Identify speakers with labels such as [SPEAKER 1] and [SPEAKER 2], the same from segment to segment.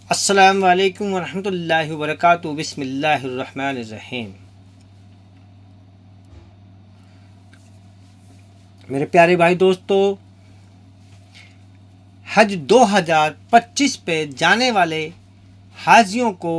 [SPEAKER 1] अस्सलाम वालेकुम वरहमतुल्लाहि वबरकातुहू। बिस्मिल्लाहिर्रहमानिर्रहीम। मेरे प्यारे भाई दोस्तों, हज 2025 पे जाने वाले हाजियों को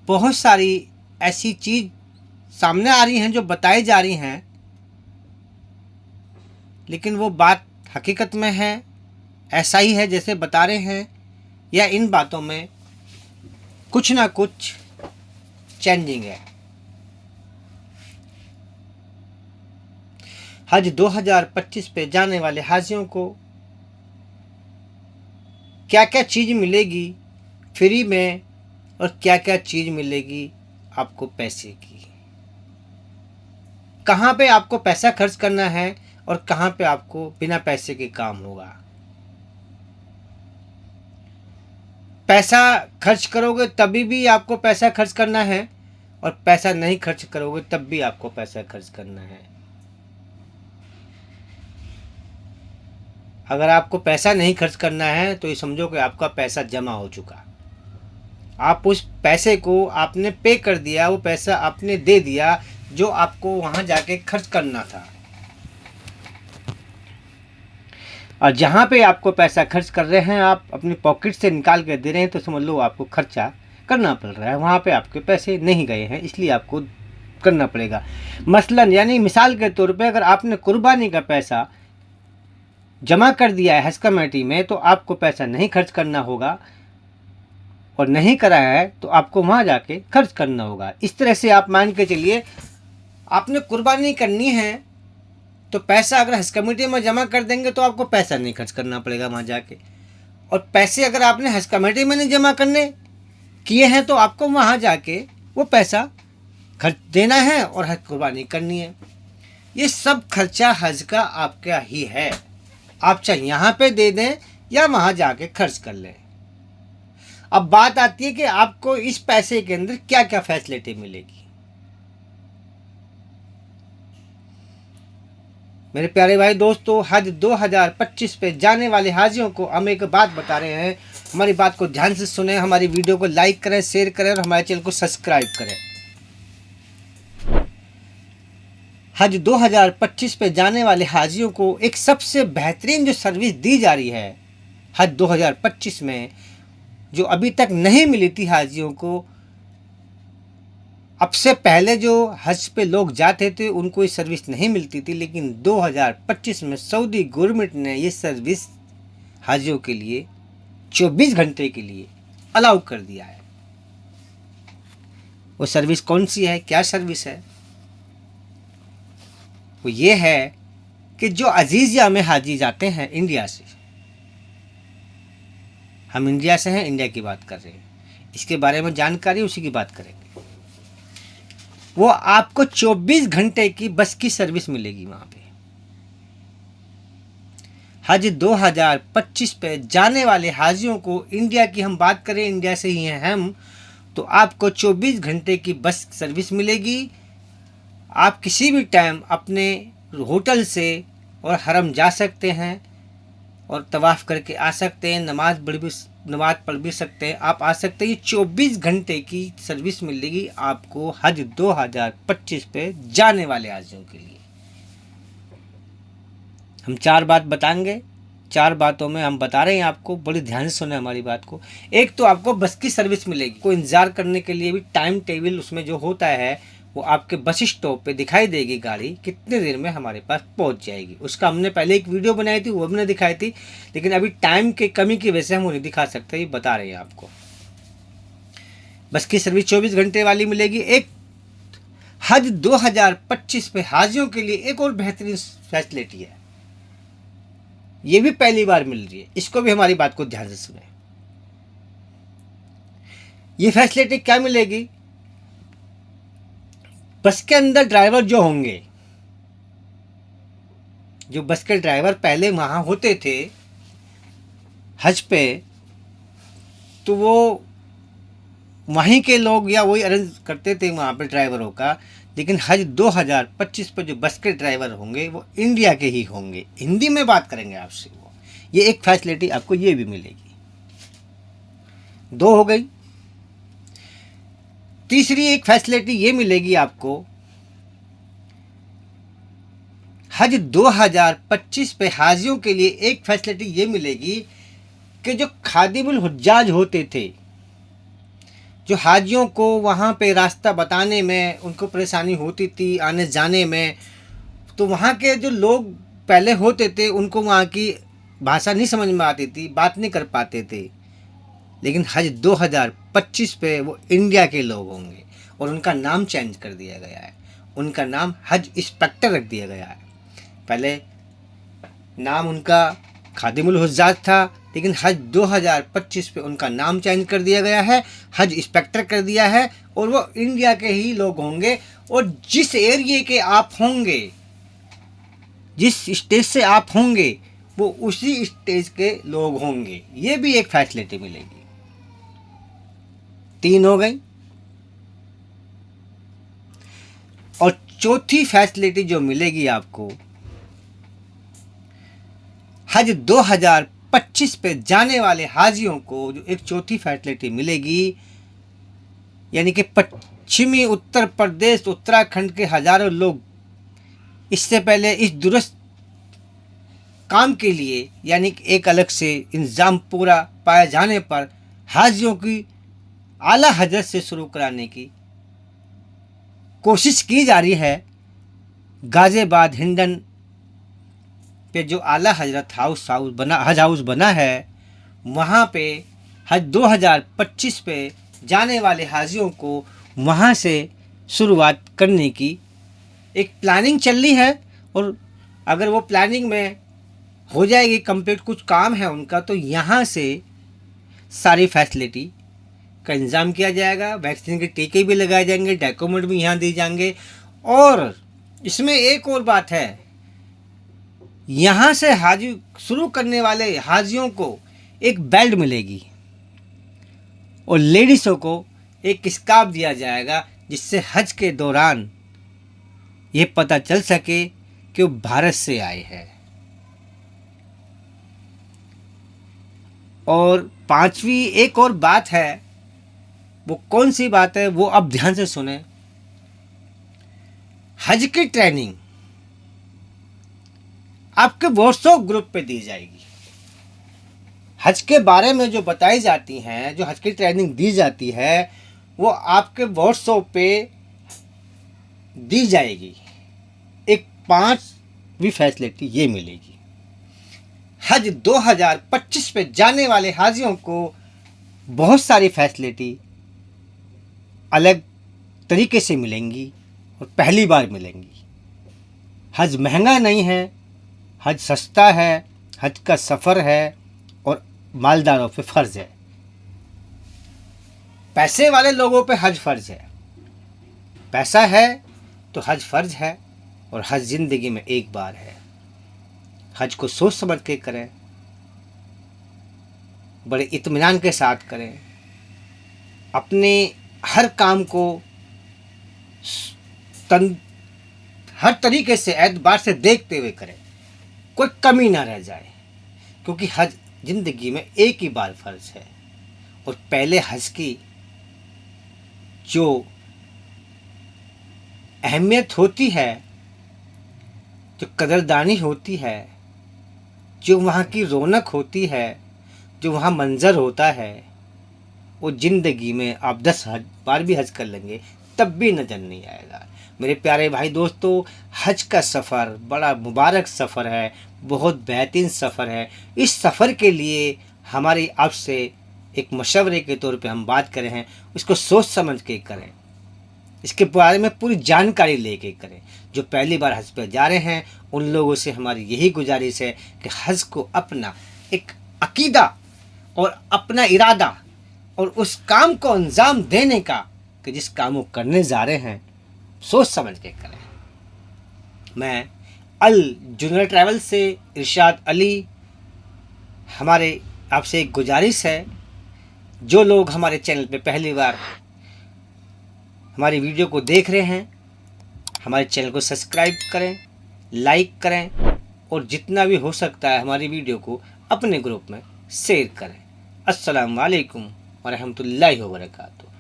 [SPEAKER 1] बहुत सारी ऐसी चीज़ सामने आ रही हैं जो बताई जा रही हैं, लेकिन वो बात हकीकत में है, ऐसा ही है जैसे बता रहे हैं, या इन बातों में कुछ ना कुछ चेंजिंग है। हज 2025 पे जाने वाले हाजियों को क्या क्या चीज़ मिलेगी फ्री में और क्या क्या चीज़ मिलेगी आपको पैसे की, कहाँ पे आपको पैसा खर्च करना है और कहाँ पे आपको बिना पैसे के काम होगा। पैसा खर्च करोगे तभी भी आपको पैसा खर्च करना है और पैसा नहीं खर्च करोगे तब भी आपको पैसा खर्च करना है। अगर आपको पैसा नहीं खर्च करना है तो ये समझो कि आपका पैसा जमा हो चुका, आप उस पैसे को आपने पे कर दिया, वो पैसा आपने दे दिया जो आपको वहाँ जाके खर्च करना था। और जहाँ पे आपको पैसा खर्च कर रहे हैं, आप अपनी पॉकेट से निकाल कर दे रहे हैं, तो समझ लो आपको खर्चा करना पड़ रहा है। वहाँ पे आपके पैसे नहीं गए हैं, इसलिए आपको करना पड़ेगा। मसलन यानी मिसाल के तौर पे अगर आपने कुर्बानी का पैसा जमा कर दिया है हज कमेटी में, तो आपको पैसा नहीं खर्च करना होगा, और नहीं कराया है तो आपको वहाँ जाके खर्च करना होगा। इस तरह से आप मान के चलिए, आपने कुर्बानी करनी है तो पैसा अगर हज कमेटी में जमा कर देंगे तो आपको पैसा नहीं खर्च करना पड़ेगा वहाँ जाके, और पैसे अगर आपने हज कमेटी में नहीं जमा करने किए हैं तो आपको वहाँ जाके वो पैसा खर्च देना है और हज कुर्बानी करनी है। ये सब खर्चा हज का आपका ही है, आप चाहे यहाँ पे दे दें या वहाँ जाके खर्च कर लें। अब बात आती है कि आपको इस पैसे के अंदर क्या क्या फैसिलिटी मिलेगी। मेरे प्यारे भाई दोस्तों, हज 2025 पे जाने वाले हाजियों को हम एक बात बता रहे हैं, हमारी बात को ध्यान से सुने, हमारी वीडियो को लाइक करें, शेयर करें और हमारे चैनल को सब्सक्राइब करें। हज 2025 पे जाने वाले हाजियों को एक सबसे बेहतरीन जो सर्विस दी जा रही है हज 2025 में, जो अभी तक नहीं मिली थी हाजियों को। अब से पहले जो हज पे लोग जाते थे उनको ये सर्विस नहीं मिलती थी, लेकिन 2025 में सऊदी गवर्नमेंट ने ये सर्विस हाजियों के लिए 24 घंटे के लिए अलाउ कर दिया है। वो सर्विस कौन सी है, क्या सर्विस है? वो ये है कि जो अजीज़िया में हाजी जाते हैं इंडिया से, हम इंडिया से हैं, इंडिया की बात कर रहे हैं, इसके बारे में जानकारी उसी की बात करेंगे। वो आपको 24 घंटे की बस की सर्विस मिलेगी वहाँ पे। हज 2025 पे जाने वाले हाजियों को, इंडिया की हम बात करें, इंडिया से ही हैं हम, तो आपको 24 घंटे की बस सर्विस मिलेगी। आप किसी भी टाइम अपने होटल से और हरम जा सकते हैं और तवाफ़ करके आ सकते हैं, नमाज पढ़ भी सकते हैं, आप आ सकते हैं। ये 24 घंटे की सर्विस मिलेगी आपको हज 2025 पे जाने वाले हाजियों के लिए। हम 4 बात बताएंगे, 4 बातों में हम बता रहे हैं आपको, बड़ी ध्यान से सुने हमारी बात को। एक तो आपको बस की सर्विस मिलेगी, कोई इंतज़ार करने के लिए भी टाइम टेबल उसमें जो होता है वो आपके बस स्टॉप पे दिखाई देगी, गाड़ी कितने देर में हमारे पास पहुंच जाएगी। उसका हमने पहले एक वीडियो बनाई थी, वो हमने दिखाई थी, लेकिन अभी टाइम की कमी की वजह से हम वो नहीं दिखा सकते, ये बता रहे हैं आपको। बस की सर्विस 24 घंटे वाली मिलेगी। एक हज 2025 पे हाजियों के लिए एक और बेहतरीन फैसिलिटी है, ये भी पहली बार मिल रही है, इसको भी हमारी बात को ध्यान से सुने। ये फैसिलिटी क्या मिलेगी? बस के अंदर ड्राइवर जो होंगे, जो बस के ड्राइवर पहले वहाँ होते थे हज पे, तो वो वहीं के लोग या वही अरेंज करते थे वहाँ पे ड्राइवरों का, लेकिन हज 2025 पे जो बस के ड्राइवर होंगे वो इंडिया के ही होंगे, हिंदी में बात करेंगे आपसे वो। ये एक फैसिलिटी आपको ये भी मिलेगी। 2 हो गई। तीसरी एक फैसिलिटी ये मिलेगी आपको, हज 2025 पे हाजियों के लिए एक फैसिलिटी ये मिलेगी कि जो खादिमुल हुज्जाज होते थे, जो हाजियों को वहाँ पे रास्ता बताने में उनको परेशानी होती थी आने जाने में, तो वहाँ के जो लोग पहले होते थे उनको वहाँ की भाषा नहीं समझ में आती थी, बात नहीं कर पाते थे। लेकिन हज 2025 पे वो इंडिया के लोग होंगे और उनका नाम चेंज कर दिया गया है। उनका नाम हज इंस्पेक्टर रख दिया गया है। पहले नाम उनका खादिमुल हुज्जाज था, लेकिन हज 2025 पे उनका नाम चेंज कर दिया गया है, हज इंस्पेक्टर कर दिया है। और वो इंडिया के ही लोग होंगे और जिस एरिया के आप होंगे, जिस स्टेज से आप होंगे, वो उसी स्टेज के लोग होंगे। ये भी एक फैसिलिटी मिलेगी। 3 हो गई। और चौथी फैसिलिटी जो मिलेगी आपको, हज 2025 पे जाने वाले हाजियों को जो एक चौथी फैसिलिटी मिलेगी, यानी कि पश्चिमी उत्तर प्रदेश उत्तराखंड के हजारों लोग इससे पहले इस दुरुस्त काम के लिए, यानी कि एक अलग से इंतज़ाम पूरा पाए जाने पर हाजियों की आला हजरत से शुरू कराने की कोशिश की जा रही है। गाज़ियाबाद हिंडन पे जो आला हजरत हज हाउस बना है, वहाँ पे हज 2025 पे जाने वाले हाजियों को वहाँ से शुरुआत करने की एक प्लानिंग चल रही है। और अगर वो प्लानिंग में हो जाएगी कंप्लीट, कुछ काम है उनका, तो यहाँ से सारी फैसिलिटी का इंतज़ाम किया जाएगा। वैक्सीन के टीके भी लगाए जाएंगे, डॉक्यूमेंट भी यहाँ दिए जाएंगे। और इसमें एक और बात है, यहाँ से हाजी शुरू करने वाले हाजियों को एक बेल्ट मिलेगी और लेडीज़ों को एक स्कार्फ दिया जाएगा, जिससे हज के दौरान ये पता चल सके कि वो भारत से आए हैं। और 5वीं एक और बात है, वो कौन सी बात है वो अब ध्यान से सुने। हज की ट्रेनिंग आपके व्हाट्सएप ग्रुप पे दी जाएगी। हज के बारे में जो बताई जाती हैं, जो हज की ट्रेनिंग दी जाती है, वो आपके व्हाट्सएप पे दी जाएगी। एक 5वीं फैसिलिटी ये मिलेगी, हज 2025 पे जाने वाले हाजियों को बहुत सारी फैसिलिटी अलग तरीके से मिलेंगी और पहली बार मिलेंगी। हज महंगा नहीं है, हज सस्ता है, हज का सफ़र है और मालदारों पे फ़र्ज़ है। पैसे वाले लोगों पे हज फ़र्ज़ है, पैसा है तो हज फ़र्ज़ है। और हज ज़िंदगी में एक बार है। हज को सोच समझ के करें, बड़े इत्मीनान के साथ करें, अपने हर काम को हर तरीके से एतबार से देखते हुए करें, कोई कमी ना रह जाए, क्योंकि हज ज़िंदगी में एक ही बार फ़र्ज़ है। और पहले हज की जो अहमियत होती है, जो कदरदानी होती है, जो वहाँ की रौनक होती है, जो वहाँ मंज़र होता है, वो ज़िंदगी में आप 10 बार भी हज कर लेंगे तब भी नज़र नहीं आएगा। मेरे प्यारे भाई दोस्तों, हज का सफ़र बड़ा मुबारक सफ़र है, बहुत बेहतरीन सफ़र है। इस सफ़र के लिए हमारी आपसे एक मशवरे के तौर पे हम बात करें हैं, इसको सोच समझ के करें, इसके बारे में पूरी जानकारी लेके करें। जो पहली बार हज पे जा रहे हैं उन लोगों से हमारी यही गुजारिश है कि हज को अपना एक अकीदा और अपना इरादा और उस काम को अंजाम देने का, कि जिस काम को करने जा रहे हैं सोच समझ के करें। मैं अल जुनर ट्रैवल से इरशाद अली, हमारे आपसे एक गुजारिश है, जो लोग हमारे चैनल पे पहली बार हमारी वीडियो को देख रहे हैं, हमारे चैनल को सब्सक्राइब करें, लाइक करें और जितना भी हो सकता है हमारी वीडियो को अपने ग्रुप में शेयर करें। अस्सलाम वालेकुम व रहमतुल्लाहि व बरकातुहू।